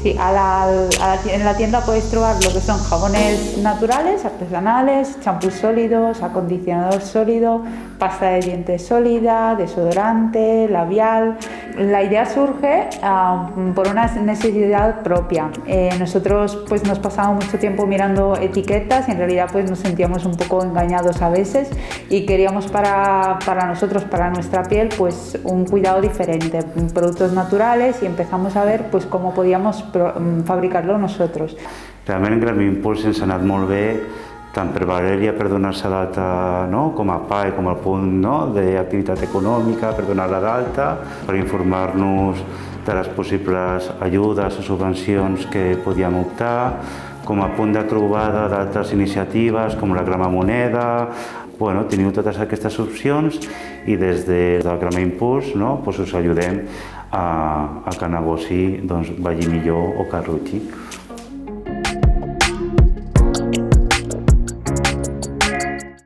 Sí, en la tienda podéis trobar lo que son jabones naturales, artesanales, champús sólidos, acondicionador sólido, pasta de dientes sólida, desodorante, labial. La idea surge por una necesidad propia. Nosotros pues nos pasamos mucho tiempo mirando etiquetas y en realidad pues nos sentíamos un poco engañados a veces y queríamos para nosotros, para nuestra piel, pues un cuidado diferente, productos naturales, y empezamos a ver pues cómo podíamos fabricar-lo nosotros. Realment Gramimpuls ens ha anat molt bé, tant per Valèria per donar-se d'alta, no? Com a PAE, com a punt, no? D'activitat econòmica, per donar-la d'alta, per informar-nos de les possibles ajudes o subvencions que podíem optar, com a punt de trobada d'altres iniciatives com la Gramamoneda. Bueno, teniu totes aquestes opcions i des del Gramimpuls, no? Pues us ajudem a que el negoci doncs, vagi millor o que arrutxi.